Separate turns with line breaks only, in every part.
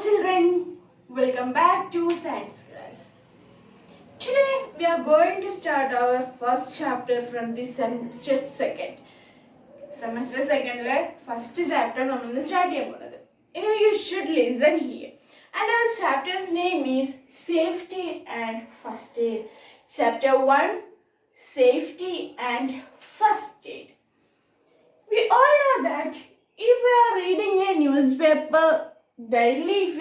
children, welcome back to science class. Today we are going to start our first chapter from the semester second. Semester second first chapter we start cheyyunnathu. Anyway, you should listen here. And our chapter's name is Safety and First Aid. Chapter 1, Safety and First Aid. We all know that if we are reading a newspaper daily, if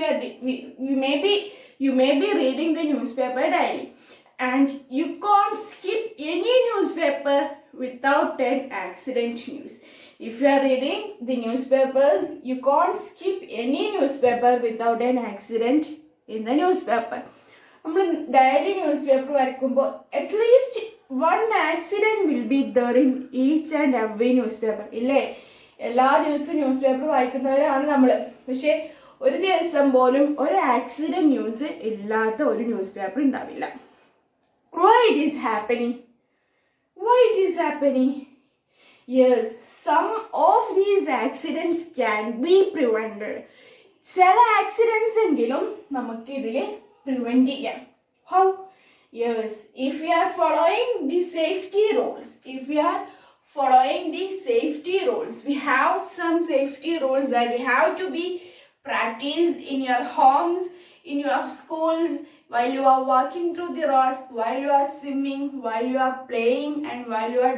you may be reading the newspaper daily, and you can't skip any newspaper without an accident news. If you are reading the newspapers, you can't skip any newspaper without an accident in the newspaper. നമ്മൾ daily news paper വരയ്ക്കുമ്പോൾ at least one accident will be there in each and every news paper ഇല്ലേ? എല്ലാ ദിവസവും news paper വായിക്കുന്നവരാണ് നമ്മൾ. പക്ഷേ ഒരു ദിവസം പോലും ഒരു ആക്സിഡൻറ്റ് ന്യൂസ് ഇല്ലാത്ത ഒരു ന്യൂസ് പേപ്പർ ഉണ്ടാവില്ല. Why it is happening? Yes, some of these accidents can be prevented. ചില ആക്സിഡൻസ് എങ്കിലും നമുക്ക് ഇതിൽ prevent ചെയ്യാം. How? Yes, if we are following the safety rules, we have some safety rules that we have to be practiced in your homes, in your schools, while you are walking through the road, while you are swimming, while you are playing, and while you are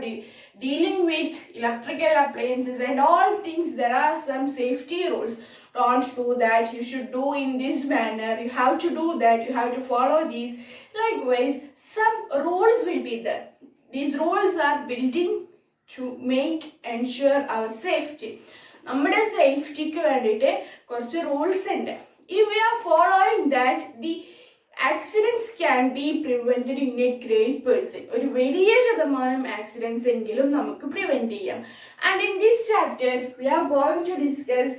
dealing with electrical appliances and all things. There are some safety rules. Don't do that, you should do in this manner, you have to do that, you have to follow these. Likewise, some rules will be there. These rules are building to ensure our safety. നമ്മുടെ സേഫ്റ്റിക്ക് വേണ്ടിയിട്ട് കുറച്ച് rules ഉണ്ട്. If we are following that, the accidents can be prevented in a great percent. ഒരു വലിയ ശതമാനം accidents എങ്കിലും നമുക്ക് പ്രിവെന്റ് ചെയ്യാം. And in this chapter we are going to discuss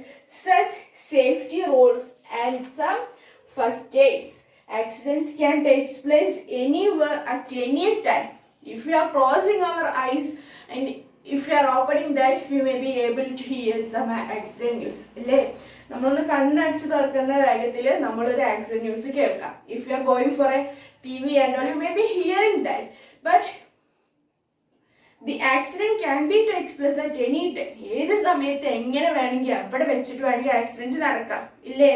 such safety rules and some first aids. Accidents can take place anywhere at any time. If we are closing our eyes and if we are opening that, we may be able to hear some accident news. അല്ലേ? നമ്മളൊന്ന് കണ്ണടച്ച് തുറക്കുന്ന വേഗത്തിൽ നമ്മളൊരു accident news കേൾക്കാം. If you are going for A TV and all, you may be hearing that. But the accident can be takes place at any time. ഏത് സമയത്ത് എങ്ങനെ വേണമെങ്കിൽ അവിടെ വെച്ചിട്ട് വേണമെങ്കിൽ ആക്സിഡന്റ് നടക്കാം ഇല്ലേ?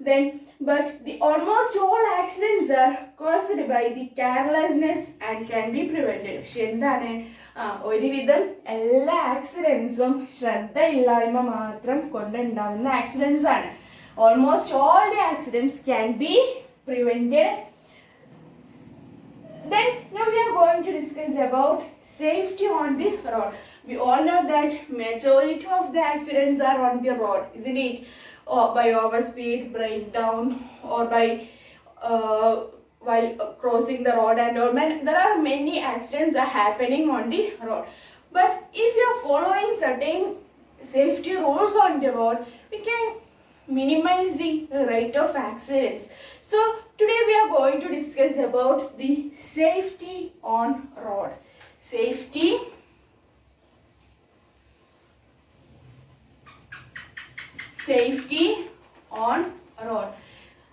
Then but the almost all accidents are caused by the carelessness and can be prevented. പക്ഷെ എന്താണ്, ഒരുവിധം എല്ലാ ആക്സിഡൻസും ശ്രദ്ധയില്ലായ്മ മാത്രം കൊണ്ടുണ്ടാവുന്ന ആക്സിഡൻസ് ആണ്. Almost all the accidents can be prevented. Then now we are going to discuss about safety on the road. We all know that majority of the accidents are on the road, isn't it? Or by overspeed, breakdown, or by while crossing the road and all. There are many accidents are happening on the road. But if you are following certain safety rules on the road, we can minimize the rate of accidents. So today we are going to discuss about the safety on road. Safety on road.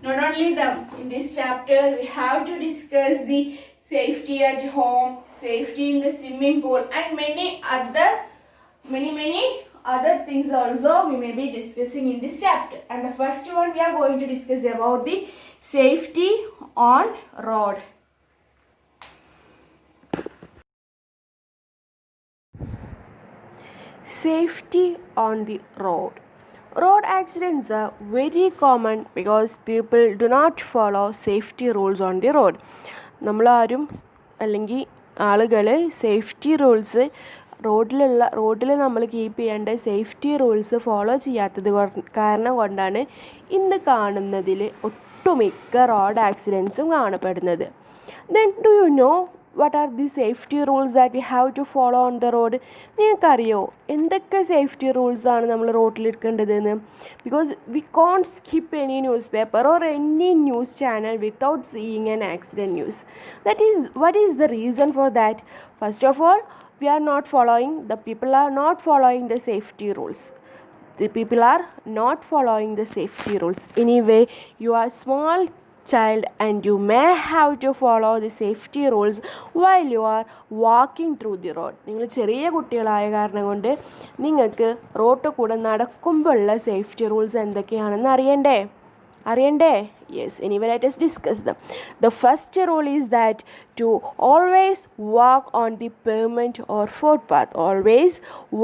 Not only them, in this chapter we have to discuss the safety at home, safety in the swimming pool, and many other things also we may be discussing in this chapter. And the first one we are going to discuss about the safety on road.
Safety on the road. Road accidents are very common because people do not follow safety rules on the road. നമ്മളാരും അല്ലെങ്കിൽ ആളുകൾ safety rules റോഡിൽ നമ്മൾ keep ചെയ്യേണ്ട safety rules follow ചെയ്യാത്തത് കാരണം കൊണ്ടാണ് ഇന്ന് കാണുന്നതിൽ ഒട്ടുമിക്ക റോഡ് ആക്സിഡൻസും കാണപ്പെടുന്നത്. Then do you know what are the safety rules that we have to follow on the road? നിങ്ങൾക്കറിയോ എന്തൊക്കെ സേഫ്റ്റി റൂൾസാണ് നമ്മൾ റോഡിൽ എടുക്കേണ്ടതെന്ന്? Because we can't skip any newspaper or any news channel without seeing an accident news. What is the reason for that? First of all, the people are not following the safety rules. the people are not following the safety rules. Anyway, you are small child and you may have to follow the safety rules while you are walking through the road. നിങ്ങൾ ചെറിയ കുട്ടികളായ കാരണം കൊണ്ട് നിങ്ങൾക്ക് road കൂടെ നടക്കുമ്പോഴുള്ള safety rules എന്തൊക്കെയാണെന്ന് അറിയണ്ടേ? Yes, anyway, let us discuss them. The first rule is that to always walk on the pavement or footpath. Always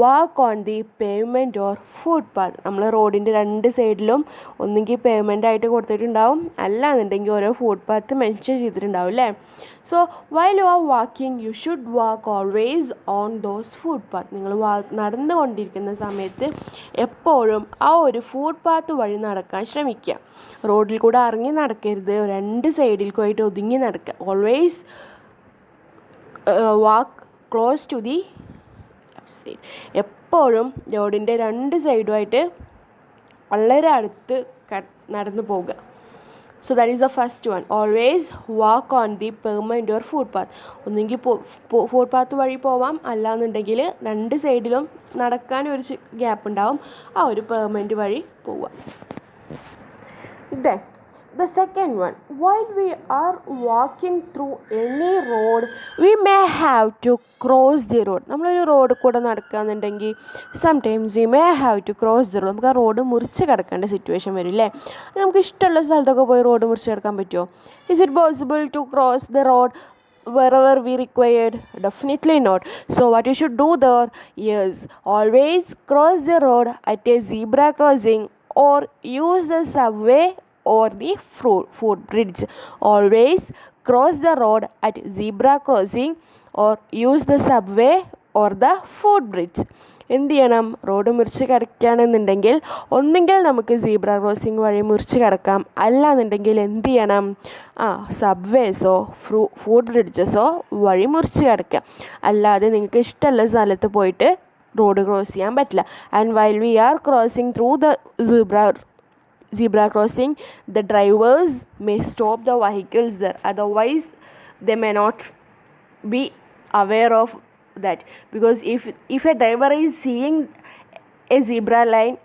walk on the pavement or footpath. നമ്മൾ റോഡിൻ്റെ രണ്ട് സൈഡിലും ഒന്നുകിൽ പേയ്മെൻ്റ് ആയിട്ട് കൊടുത്തിട്ടുണ്ടാവും, അല്ലാന്നുണ്ടെങ്കിൽ ഓരോ ഫുട്പാത്ത് മെൻഷൻ ചെയ്തിട്ടുണ്ടാവും അല്ലേ? So while you are walking you should walk always on those footpath. നിങ്ങൾ നടന്നുകൊണ്ടിരിക്കുന്ന സമയത്ത് എപ്പോഴും ആ ഒരു ഫുട്പാത്ത് വഴി നടക്കാൻ ശ്രമിക്കുക. റോഡിൽ കൂടെ ഇറങ്ങി നടക്കരുത്, രണ്ട് സൈഡിൽ പോയിട്ട് ഒതുങ്ങി നടക്കുക. Always walk close to the left side. എപ്പോഴും റോഡിൻ്റെ രണ്ട് സൈഡുമായിട്ട് വളരെ അടുത്ത് നടന്നു പോകുക. So that is the first one. Always walk on the pavement or footpath. ഒന്നെങ്കിൽ ഫുട്പാത്ത് വഴി പോവാം, അല്ലാന്നുണ്ടെങ്കിൽ രണ്ട് സൈഡിലും നടക്കാൻ ഒരു ഗ്യാപ്പ് ഉണ്ടാവും, ആ ഒരു പേയ്മെൻറ്റ് വഴി പോവാം. Then the second one, while we are walking through any road, we may have to cross the road. നമ്മളൊരു റോഡ് കൂടെ നടക്കുകയെന്നുണ്ടെങ്കിൽ sometimes we may have to cross the road. നമുക്ക് ആ റോഡ് മുറിച്ച് കിടക്കേണ്ട സിറ്റുവേഷൻ വരും അല്ലേ? നമുക്ക് ഇഷ്ടമുള്ള സ്ഥലത്തൊക്കെ പോയി റോഡ് മുറിച്ച് കിടക്കാൻ പറ്റുമോ? Is it possible to cross the road wherever we required? Definitely not. So what you should do there is always cross the road at a zebra crossing or use the subway or the footbridge. Always cross the road at zebra crossing or use the subway or the footbridge. എന്ത് ചെയ്യണം? Road മുറിച്ച് കിടക്കുകയാണെന്നുണ്ടെങ്കിൽ ഒന്നുകിൽ നമുക്ക് zebra crossing വഴി മുറിച്ച് കിടക്കാം, അല്ലാന്നുണ്ടെങ്കിൽ എന്ത് ചെയ്യണം? സബ്വേസോ ഫുഡ് ബ്രിഡ്ജസോ വഴി മുറിച്ച് കിടക്കുക. അല്ലാതെ നിങ്ങൾക്ക് ഇഷ്ടമുള്ള സ്ഥലത്ത് പോയിട്ട് റോഡ് ക്രോസ് ചെയ്യാൻ പറ്റില്ല. And while we are crossing through the zebra crossing, the drivers may stop the vehicles there, otherwise they may not be aware of that. Because if a driver is seeing a zebra line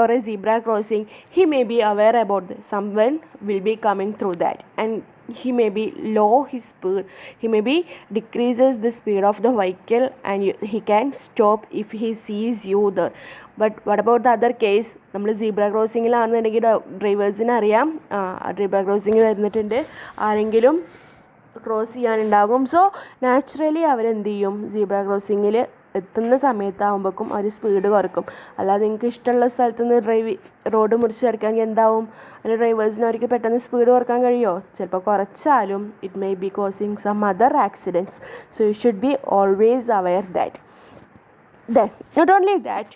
or a zebra crossing, he may be aware about this. Someone will be coming through that, and he may be low his speed, he may be decreases the speed of the vehicle, and he can stop if he sees you there. But what about the other case? നമ്മൾ zebra ക്രോസിങ്ങിലാണെന്നുണ്ടെങ്കിൽ ഡ്രൈവേഴ്സിന് അറിയാം zebra crossing വരുന്നിട്ടുണ്ട്, ആരെങ്കിലും cross ചെയ്യാനുണ്ടാകും. So naturally അവരെന്ത് ചെയ്യും? Zebra ക്രോസിങ്ങിൽ എത്തുന്ന സമയത്താകുമ്പോഴേക്കും അവർ speed കുറക്കും. അല്ലാതെ നിങ്ങൾക്ക് ഇഷ്ടമുള്ള സ്ഥലത്ത് നിന്ന് റോഡ് മുറിച്ച് കിടക്കുകയാണെങ്കിൽ എന്താവും? അതിൽ ഡ്രൈവേഴ്സിന് അവർക്ക് പെട്ടെന്ന് സ്പീഡ് കുറക്കാൻ കഴിയുമോ? ചിലപ്പോൾ കുറച്ചാലും it may be causing some other accidents. So you should be always aware that. Then, not only that,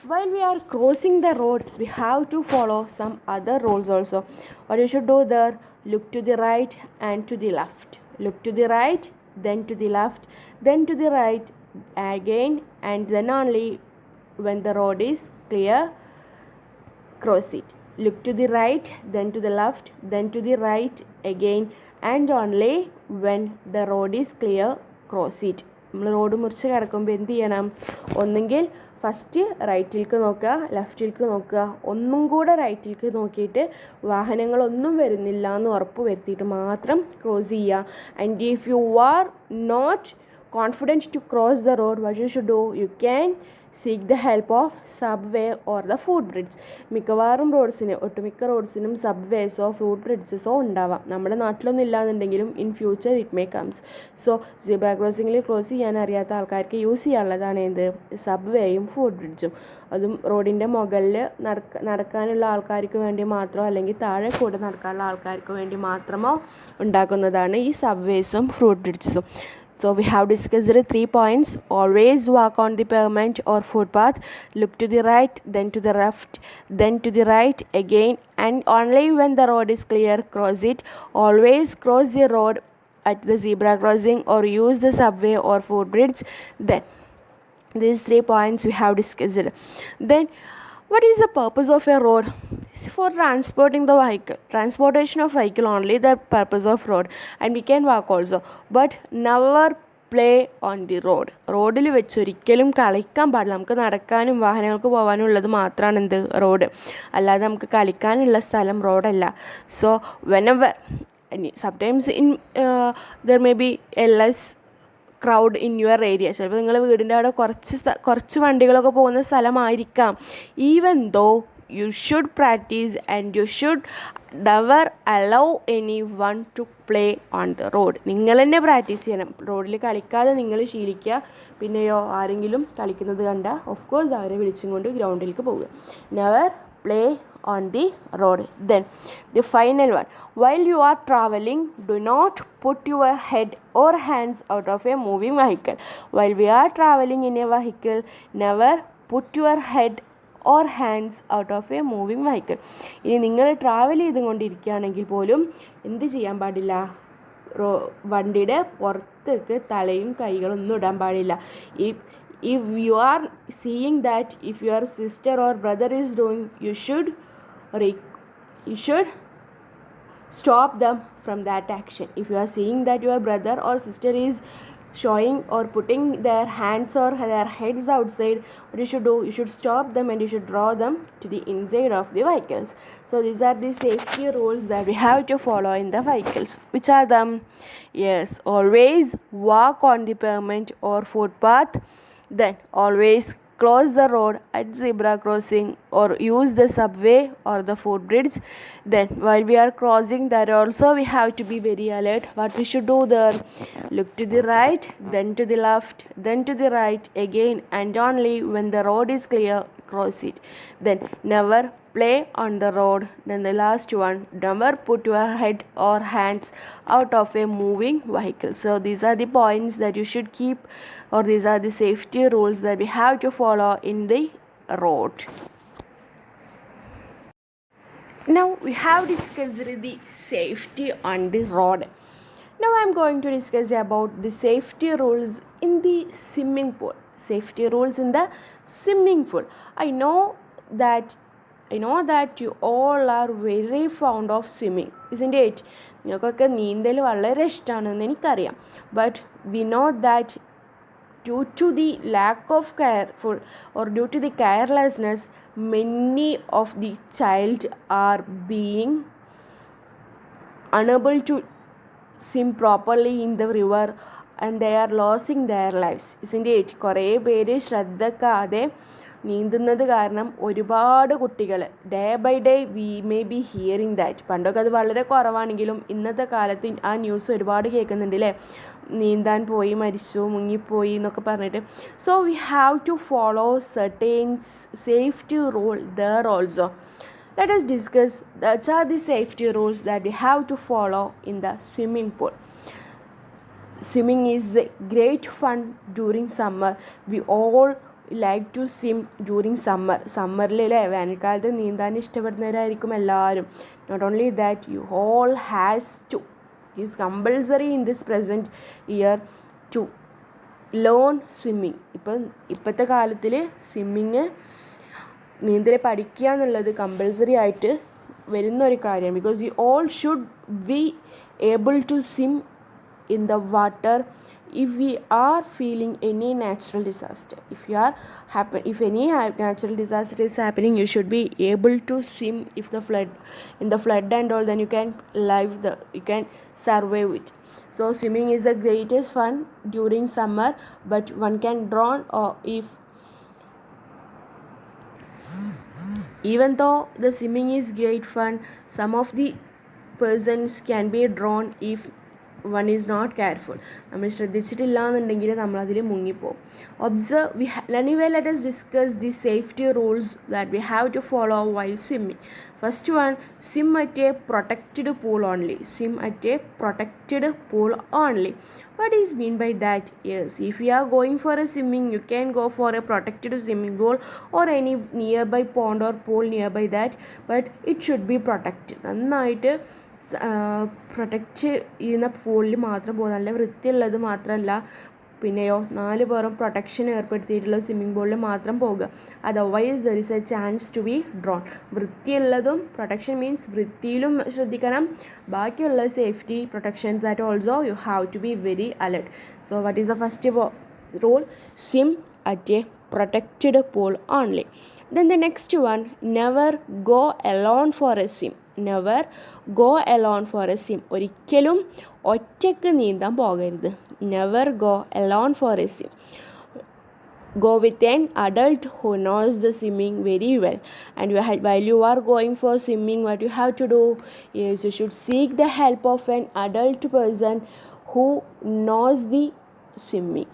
while we are crossing the road, we have to follow some other rules also. What you should do there, look to the right and to the left. Look to the right, then to the left, then to the right again, and then only when the road is clear, cross it. Look to the right, then to the left, then to the right again, and only when the road is clear, cross it. നമ്മൾ road മുറിച്ച് കിടക്കുമ്പോൾ എന്ത് ചെയ്യണം? ഒന്നെങ്കിൽ first റൈറ്റിലേക്ക് നോക്കുക, ലെഫ്റ്റിലേക്ക് നോക്കുക, ഒന്നും കൂടെ റൈറ്റിലേക്ക് നോക്കിയിട്ട് വാഹനങ്ങളൊന്നും വരുന്നില്ല എന്ന് ഉറപ്പ് വരുത്തിയിട്ട് മാത്രം ക്രോസ് ചെയ്യുക. And if you are not confident to cross the road, what you should do? You can seek the help of subway or the foot bridge. ഒട്ടുമിക്ക റോഡ്സിനും സബ്വേസോ ഫുഡ് ബ്രിഡ്ജസോ ഉണ്ടാവാം. നമ്മുടെ നാട്ടിലൊന്നും ഇല്ലാന്നുണ്ടെങ്കിലും in future it may comes. So zebra ക്രോസിങ്ങിൽ cross ചെയ്യാൻ അറിയാത്ത ആൾക്കാർക്ക് യൂസ് ചെയ്യാനുള്ളതാണ് എന്ത്? സബ്വേയും ഫുഡ് ബ്രിഡ്ജും. അതും റോഡിൻ്റെ മുകളിൽ നടക്കാനുള്ള ആൾക്കാർക്ക് വേണ്ടി മാത്രമോ അല്ലെങ്കിൽ താഴെ കൂടെ നടക്കാനുള്ള ആൾക്കാർക്ക് വേണ്ടി മാത്രമോ ഉണ്ടാക്കുന്നതാണ് ഈ സബ്വേസും food ബ്രിഡ്ജസും. So we have discussed 3 points. Always walk on the pavement or footpath. Look to the right, then to the left, then to the right again, and only when the road is clear, cross it. Always cross the road at the zebra crossing or use the subway or footbridge. Then these 3 points we have discussed. Then what is the purpose of a road? It's for transporting the vehicle. Transportation of vehicle only the purpose of road, and we can walk also. But never play on the road. റോഡിൽ വെച്ച് ഒരിക്കലും കളിക്കാൻ പാടില്ല. നമുക്ക് നടക്കാനും വാഹനങ്ങൾക്ക് പോകാനും ഉള്ളത് മാത്രമാണ് എന്ത് റോഡ്, അല്ലാതെ നമുക്ക് കളിക്കാനുള്ള സ്ഥലം റോഡല്ല. So whenever sometimes in there may be a less crowd in your area. ചിലപ്പോൾ നിങ്ങൾ വീടിൻ്റെ അവിടെ കുറച്ച് വണ്ടികളൊക്കെ പോകുന്ന സ്ഥലമായിരിക്കാം. Even though you should practice and you should never allow anyone to play on the road. നിങ്ങൾ തന്നെ പ്രാക്ടീസ് ചെയ്യണം. റോഡിൽ കളിക്കാതെ നിങ്ങൾ ശീലിക്കുക. പിന്നെയോ ആരെങ്കിലും കളിക്കുന്നത് കണ്ട ഓഫ് കോഴ്സ് അവരെ വിളിച്ചും കൊണ്ട് ഗ്രൗണ്ടിലേക്ക് പോവുക. Never play on the road. Then the final one, while you are traveling, do not put your head or hands out of a moving vehicle. While we are traveling in a vehicle, never put your head or hands out of A moving vehicle. ഇനി നിങ്ങൾ travel ചെയ്തുകൊണ്ടിരിക്കുകയാണെങ്കിൽ പോലും എന്ത് ചെയ്യാൻ പാടില്ല, വണ്ടിയുടെ പുറത്തേക്ക് തലയും കൈകളൊന്നും ഇടാൻ പാടില്ല. if you are seeing that if your sister or brother is doing, you should stop them from that action. If you are seeing that your brother or sister is showing or putting their hands or their heads outside, what you should do, you should stop them and you should draw them to the inside of the vehicles. So these are the safety rules that we have to follow in the vehicles. Which are them? Yes, always walk on the pavement or footpath. Then always cross the road at zebra crossing or use the subway or the footbridge. Then while we are crossing, that also we have to be very alert. What we should do there? Look to the right, then to the left, then to the right again, and only when the road is clear, cross it. Then never play on the road. Then the last one, never put your head or hands out of a moving vehicle. So these are the points that you should keep, or these are the safety rules that we have to follow in the road. Now we have discussed the safety on the road. Now I am going to discuss about the safety rules in the swimming pool. Safety rules in the swimming pool. I know that you all are very fond of swimming, isn't it? നിങ്ങൾക്കൊക്കെ നീന്തൽ വളരെ ഇഷ്ടമാണെന്ന് എനിക്കറിയാം. But we know that due to the lack of careful or due to the carelessness, many of the child are being unable to swim properly in the river and they are losing their lives, isn't it? കുറേ പേര് ശ്രദ്ധിക്കാതെ നീന്തുന്നത് കാരണം ഒരുപാട് കുട്ടികൾ day by day we may be hearing that. പണ്ടൊക്കെ അത് വളരെ കുറവാണെങ്കിലും ഇന്നത്തെ കാലത്ത് ആ ന്യൂസ് ഒരുപാട് കേൾക്കുന്നുണ്ട് അല്ലേ, നീന്താൻ പോയി മരിച്ചു, മുങ്ങിപ്പോയി എന്നൊക്കെ പറഞ്ഞിട്ട്. So we have to follow certain safety rule there also. Let us discuss what are the safety rules that we have to follow in the swimming pool. Swimming is the great fun during summer. We all like to swim during summer. സമ്മറിലെ വേനൽക്കാലത്ത് നീന്താൻ ഇഷ്ടപ്പെടുന്നവരായിരിക്കും എല്ലാവരും. Not only that, you all has to, it is compulsory in this present year to learn swimming. ഇപ്പോഴത്തെ കാലത്തിൽ നീന്തൽ പഠിക്കുക എന്നുള്ളത് compulsory ആയിട്ട് വരുന്ന ഒരു കാര്യമാണ്. Because you all should be able to swim in the water if we are feeling any natural disaster. If any natural disaster is happening, you should be able to swim in the flood and all, then you can survive it. So swimming is the greatest fun during summer, but one can drown, or even though the swimming is great fun, some of the persons can be drowned if one is not careful. നമ്മൾ ശ്രദ്ധിച്ചിട്ടില്ല എന്നുണ്ടെങ്കിൽ നമ്മളതിൽ മുങ്ങിപ്പോവും. Anyway, let us discuss the safety rules that we have to follow while swimming. First one, swim at a protected pool only. Swim at a protected pool only. What is mean by that? Yes, if you are going for a swimming, you can go for a protected swimming pool or any nearby pond or pool nearby that, but it should be protected. നന്നായിട്ട് protect ചെയ്യുന്ന പൂളിൽ മാത്രം പോകും. നല്ല വൃത്തിയുള്ളത് മാത്രമല്ല, പിന്നെയോ 4 പേരും protection ഏർപ്പെടുത്തിയിട്ടുള്ള swimming പൂളിൽ മാത്രം പോകുക. Otherwise there is a chance to be drowned. വൃത്തിയുള്ളതും പ്രൊട്ടക്ഷൻ മീൻസ് വൃത്തിയിലും ശ്രദ്ധിക്കണം, ബാക്കിയുള്ള safety protection that also you have to be very alert. So what is the first rule? Swim at a protected pool only. Then the next one, never go alone for a swim. Never go alone for a swim. ഒരിക്കലും ഒറ്റയ്ക്ക് നീന്താൻ പോകരുത്. Never go alone for a swim. Go with an adult who knows the swimming very well. And while you are going for swimming, what you have to do is you should seek the help of an adult person who knows the swimming.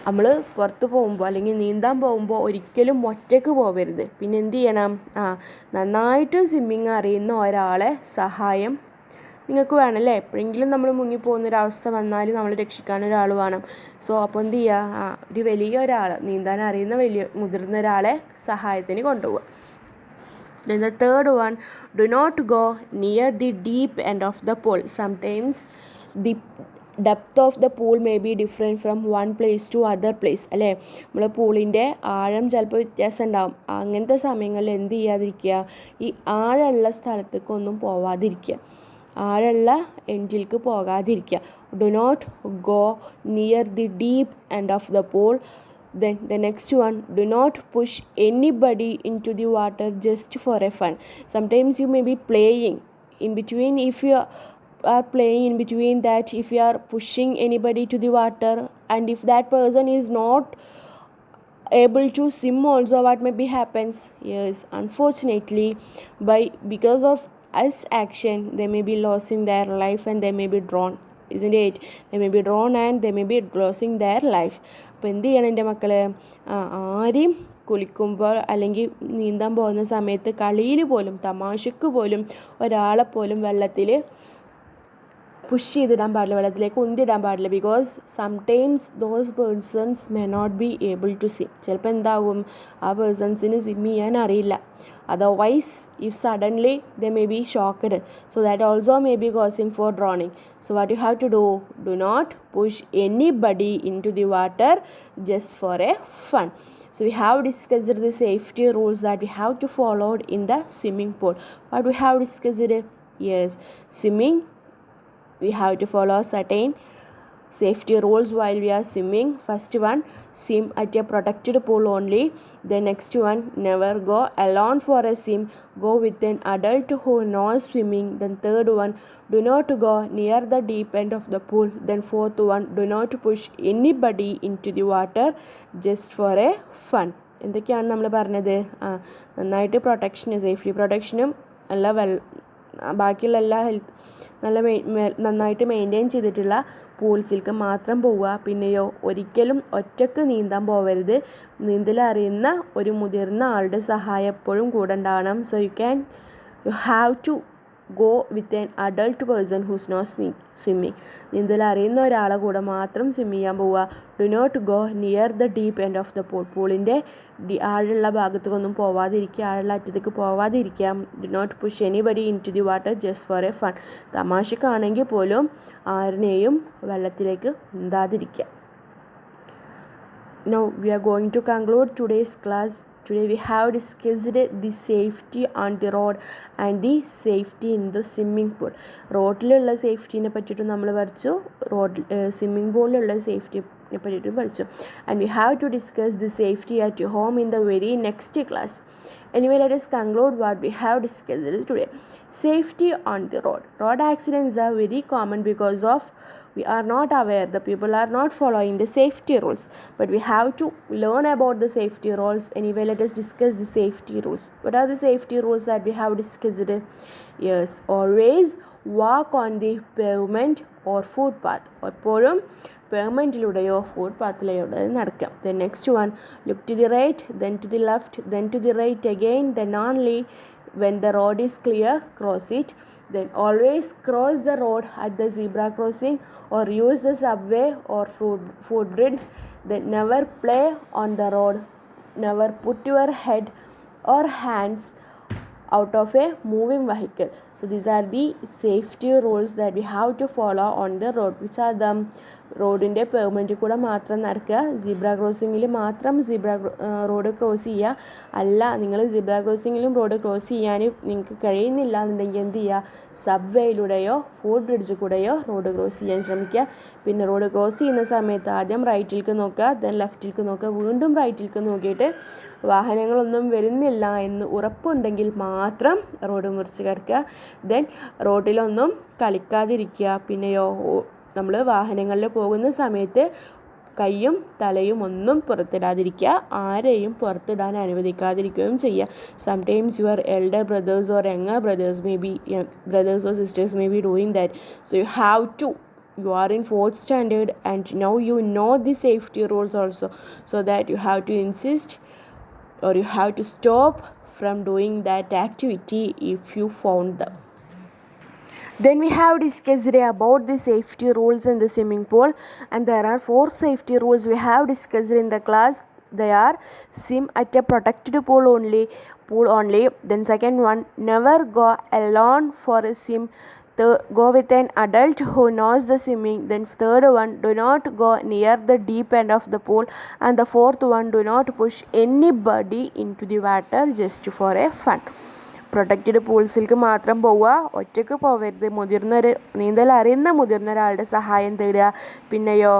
നമ്മൾ പുറത്ത് പോകുമ്പോൾ അല്ലെങ്കിൽ നീന്താൻ പോകുമ്പോൾ ഒരിക്കലും ഒറ്റയ്ക്ക് പോകരുത്. പിന്നെ എന്ത് ചെയ്യണം? നന്നായിട്ട് സ്വിമ്മിങ് അറിയുന്ന ഒരാളെ സഹായം നിങ്ങൾക്ക് വേണമല്ലേ. എപ്പോഴെങ്കിലും നമ്മൾ മുങ്ങിപ്പോകുന്നൊരവസ്ഥ വന്നാൽ നമ്മൾ രക്ഷിക്കാൻ ഒരാൾ വേണം. സോ അപ്പോൾ എന്ത് ചെയ്യുക? ഒരു വലിയ ഒരാൾ, നീന്താൻ അറിയുന്ന മുതിർന്ന ഒരാളെ സഹായത്തിന് കൊണ്ടുപോവുക. Then the third one, do not go near the deep end of the pool. Sometimes the depth of the pool may be different from one place to other place, അല്ലേ? നമ്മൾ പൂളിൻ്റെ ആഴം ചിലപ്പോൾ വ്യത്യാസം ഉണ്ടാകും. അങ്ങനത്തെ സമയങ്ങളിൽ എന്ത് ചെയ്യാതിരിക്കുക? ഈ ആഴമുള്ള സ്ഥലത്തേക്കൊന്നും പോവാതിരിക്കുക, ആഴമുള്ള എൻഡിലേക്ക് പോകാതിരിക്കുക. Do not go near the deep end of the pool. Then the next one, do not push anybody into the water just for a fun. Sometimes you may be playing in between. If you are playing in between that, if you are pushing anybody to the water and if that person is not able to swim also, what maybe happens? Yes, unfortunately, because of us action, they may be losing their life and they may be drowned, isn't it? They may be drowned and they may be losing their life. അപ്പോൾ എന്ത് ചെയ്യണം എൻ്റെ മക്കളെ? ആരെയും കുളിക്കുമ്പോൾ അല്ലെങ്കിൽ നീന്താൻ പോകുന്ന സമയത്ത് കളിയിൽ പോലും തമാശക്ക് പോലും ഒരാളെപ്പോലും വെള്ളത്തിൽ പുഷ് ചെയ്തിടാൻ പാടില്ല, വെള്ളത്തിലേക്ക് ഉന്തിടാൻ പാടില്ല. Because sometimes those persons may not be able to swim. ചിലപ്പോൾ എന്താകും? ആ പേഴ്സൺസിന് സ്വിം ചെയ്യാൻ അറിയില്ല. Otherwise if suddenly they may be shocked, so that also may be causing for drowning. So what you have to do? Do not push anybody into the water just for a fun. So we have discussed the safety rules that we have to follow in the swimming pool. What we have discussed? Yes, swimming, we have to follow certain safety rules while we are swimming. First one, swim at a protected pool only. The next one, never go alone for a swim. Go with an adult who knows swimming. Then third one, do not go near the deep end of the pool. Then fourth one, do not push anybody into the water just for a fun. എന്തൊക്കെയാണ് നമ്മൾ പറഞ്ഞത്? നന്നായിട്ട് പ്രൊട്ടക്ഷനും safety പ്രൊട്ടക്ഷനും ബാക്കിയുള്ള എല്ലാ health നന്നായിട്ട് maintain ചെയ്തിട്ടുള്ള പൂൾസിലേക്ക് മാത്രം പോവുക. പിന്നെയോ ഒരിക്കലും ഒറ്റയ്ക്ക് നീന്താൻ പോകരുത്. നീന്തൽ അറിയുന്ന ഒരു മുതിർന്ന ആളുടെ സഹായം എപ്പോഴും കൂടെ ഉണ്ടാവണം. So you have to go with an adult person who's not swimming. നീന്തൽ അറിയുന്ന ഒരാളെ കൂടെ മാത്രം സ്വിം ചെയ്യാൻ പോവുക. Do not go near the deep end of the pool. പൂളിൻ്റെ ആഴുള്ള ഭാഗത്തേക്കൊന്നും പോവാതിരിക്കുക, ആഴുള്ള അറ്റത്തേക്ക് പോവാതിരിക്കുക. Do not push anybody in to the water just for a fun. തമാശക്കാണെങ്കിൽ പോലും ആരിനെയും വെള്ളത്തിലേക്ക് ഉന്താതിരിക്കുക. Now we are going to conclude today's class. Today we have discussed the safety on the road and the safety in the swimming pool. റോഡിലുള്ള സേഫ്റ്റീനെ പറ്റിയിട്ട് നമ്മൾ പഠിച്ചു, swimming പൂളിലുള്ള സേഫ്റ്റിനെ പറ്റിയിട്ടും പഠിച്ചു. And we have to discuss the safety at home in the very next class. Anyway, let us conclude what we have discussed today. Safety on the road. Road accidents are very common because of we are not aware, the people are not following the safety rules, but we have to learn about the safety rules. Anyway, let us discuss the safety rules. What are the safety rules that we have discussed? Yes, always walk on the pavement or footpath. എപ്പോഴും പേയ്മെൻറ്റിലൂടെയോ ഫുട്പാത്തിലൂടെയോ നടക്കാം. The next one, look to the right, then to the left, then to the right again, then only when the road is clear, cross it. Then always cross the road at the zebra crossing or use the subway or footbridge. Then never play on the road. Never put your head or hands out of a moving vehicle. So these are the safety rules that we have to follow on the road. Which are them? റോഡിൻ്റെ പെർമനൻറ്റിൽ കൂടെ മാത്രം നടക്കുക, zebra ക്രോസിങ്ങിൽ മാത്രം road cross ചെയ്യുക. അല്ല, നിങ്ങൾ zebra ക്രോസിങ്ങിലും road cross ചെയ്യാൻ നിങ്ങൾക്ക് കഴിയുന്നില്ല എന്നുണ്ടെങ്കിൽ എന്ത് ചെയ്യുക? സബ് വേയിലൂടെയോ ഫുട് ബ്രിഡ്ജിൽ കൂടെയോ റോഡ് ക്രോസ് ചെയ്യാൻ ശ്രമിക്കുക. പിന്നെ റോഡ് ക്രോസ് ചെയ്യുന്ന സമയത്ത് ആദ്യം റൈറ്റിലേക്ക് നോക്കുക, ദെൻ ലെഫ്റ്റിലേക്ക് നോക്കുക, വീണ്ടും റൈറ്റിലേക്ക് നോക്കിയിട്ട് വാഹനങ്ങളൊന്നും വരുന്നില്ല എന്ന് ഉറപ്പുണ്ടെങ്കിൽ മാത്രം റോഡ് മുറിച്ച് കിടക്കുക. ദെൻ റോഡിലൊന്നും കളിക്കാതിരിക്കുക. പിന്നെയോ നമ്മൾ വാഹനങ്ങളിൽ പോകുന്ന സമയത്ത് കൈയും തലയും ഒന്നും പുറത്തിടാതിരിക്കുക, ആരെയും പുറത്തിടാൻ അനുവദിക്കാതിരിക്കുകയും ചെയ്യുക. Sometimes your elder brothers or younger brothers or sisters may be doing that. So you have to, you are in 4th standard and now you know the safety rules also, so that you have to insist or you have to stop from doing that activity if you found them. Then we have discussed about the safety rules in the swimming pool, and there are 4 safety rules we have discussed in the class. They are: swim at a protected pool only. Then second one, never go alone for a swim. Go with an adult who knows the swimming. Then third one, do not go near the deep end of the pool. And the fourth one, do not push anybody into the water just for a fun. Protected പൂൾസിലേക്ക് മാത്രം പോവുക, ഒറ്റയ്ക്ക് പോവരുത്. നീന്തൽ അറിയുന്ന മുതിർന്ന ഒരാളുടെ സഹായം തേടുക. പിന്നെയോ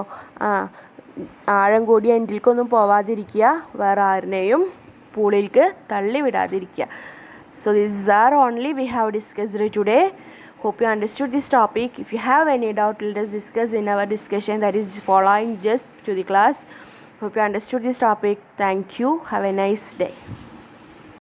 ആഴം കൂടിയ എൻഡിലേക്കൊന്നും പോവാതിരിക്കുക, വേറെ ആരിനെയും പൂളിലേക്ക് തള്ളിവിടാതിരിക്കുക. So these are only we have discussed today. Hope you understood this topic. If you have any doubt, let us discuss in our discussion that is following just to the class. Hope you understood this topic. Thank you. Have a nice day.